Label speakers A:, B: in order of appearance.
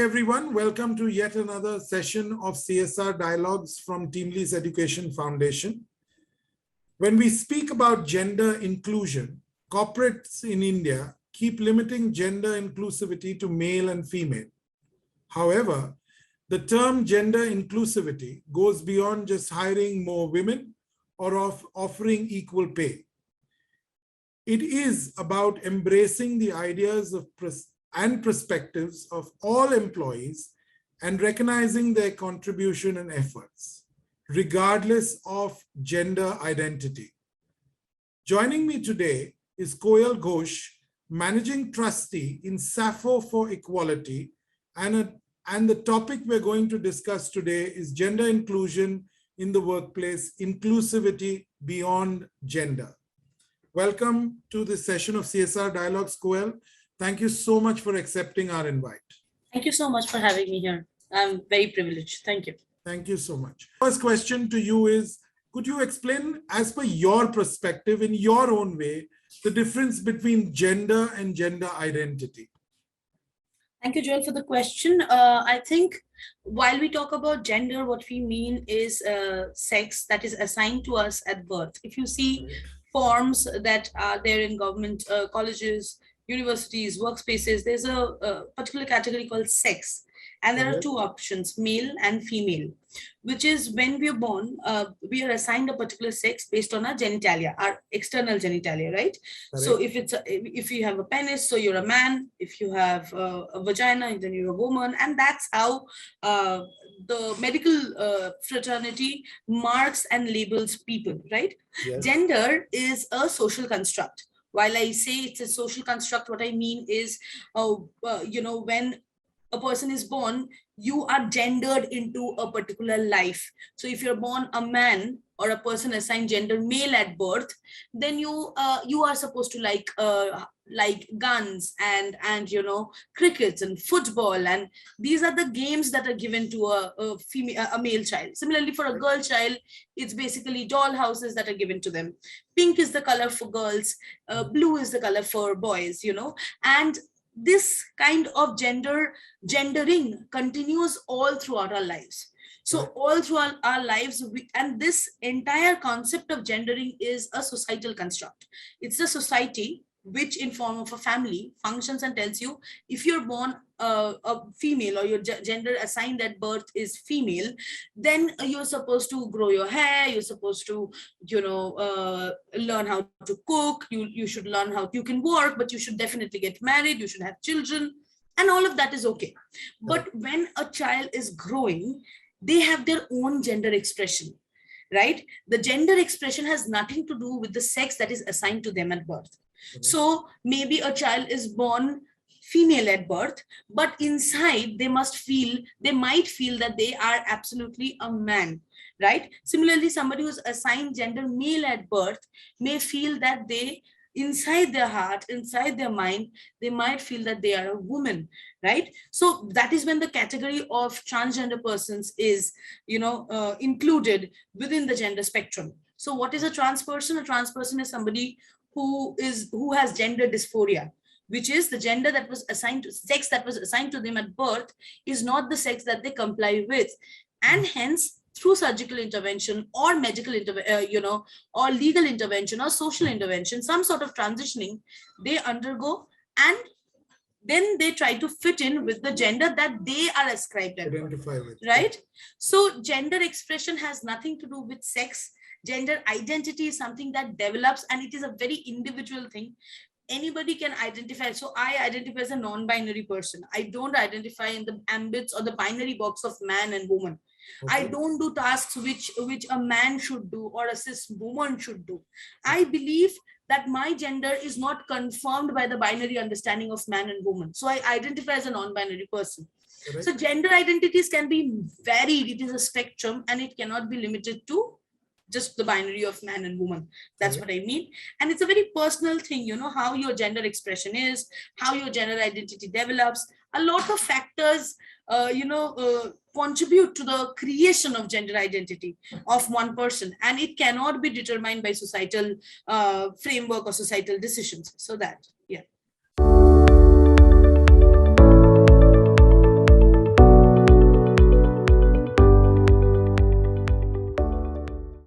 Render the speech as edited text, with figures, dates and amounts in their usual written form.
A: everyone. Welcome to yet another session of CSR Dialogues from Teamlease Education Foundation. When we speak about gender inclusion, corporates in India keep limiting gender inclusivity to male and female. However, the term gender inclusivity goes beyond just hiring more women or offering equal pay. It is about embracing the ideas of and perspectives of all employees and recognizing their contribution and efforts, regardless of gender identity. Joining me today is Koyel Ghosh, Managing Trustee in Sappho for Equality, and the topic we're going to discuss today is gender inclusion in the workplace, inclusivity beyond gender. Welcome to this session of CSR Dialogues, Koyel. Thank you so much for accepting our invite.
B: Thank you so much for having me here. I'm very privileged. Thank you.
A: Thank you so much. First question to you is, could you explain, as per your perspective, in your own way, the difference between gender and gender identity?
B: Thank you, Joel, for the question. I think while we talk about gender, what we mean is sex that is assigned to us at birth. If you see forms that are there in government colleges, universities, workspaces, there's a particular category called sex. And there are two options, male and female, which is when we are born, we are assigned a particular sex based on our genitalia, our external genitalia, right? So if you have a penis, so you're a man. If you have a vagina, then you're a woman. And that's how the medical fraternity marks and labels people, right? Yes. Gender is a social construct. While I say it's a social construct, what I mean is, when a person is born, you are gendered into a particular life. So if you're born a man or a person assigned gender male at birth, then you are supposed to like guns and crickets and football, and these are the games that are given to a male child. Similarly, for a girl child, it's basically doll houses that are given to them. Pink is the color for girls, blue is the color for boys, and this kind of gendering continues all throughout our lives. So all throughout our lives, and this entire concept of gendering is a societal construct. It's a society which in form of a family functions and tells you, if you're born a female or your gender assigned at birth is female, then you're supposed to grow your hair, you're supposed to, learn how to cook, you should learn how you can work, but you should definitely get married, you should have children, and all of that is okay. But when a child is growing, they have their own gender expression, right? The gender expression has nothing to do with the sex that is assigned to them at birth. So maybe a child is born female at birth, but inside they might feel that they are absolutely a man, right? Similarly, somebody who's assigned gender male at birth may feel that inside their heart, inside their mind, they might feel that they are a woman, right? So that is when the category of transgender persons is, included within the gender spectrum. So what is a trans person? A trans person is somebody who has gender dysphoria, which is the gender that was assigned to sex that was assigned to them at birth is not the sex that they comply with, and hence through surgical intervention or medical or legal intervention or social intervention, some sort of transitioning they undergo, and then they try to fit in with the gender that they are ascribed at birth, right? So gender expression has nothing to do with sex. Gender identity is something that develops, and it is a very individual thing. Anybody can identify. So I identify as a non-binary person. I don't identify in the ambits or the binary box of man and woman. I don't do tasks which a man should do or a cis woman should do. I believe that my gender is not confirmed by the binary understanding of man and woman. So I identify as a non-binary person. So gender identities can be varied. It is a spectrum, and it cannot be limited to just the binary of man and woman. That's what I mean. And it's a very personal thing, how your gender expression is, how your gender identity develops. A lot of factors, contribute to the creation of gender identity of one person. And it cannot be determined by societal framework or societal decisions. So that.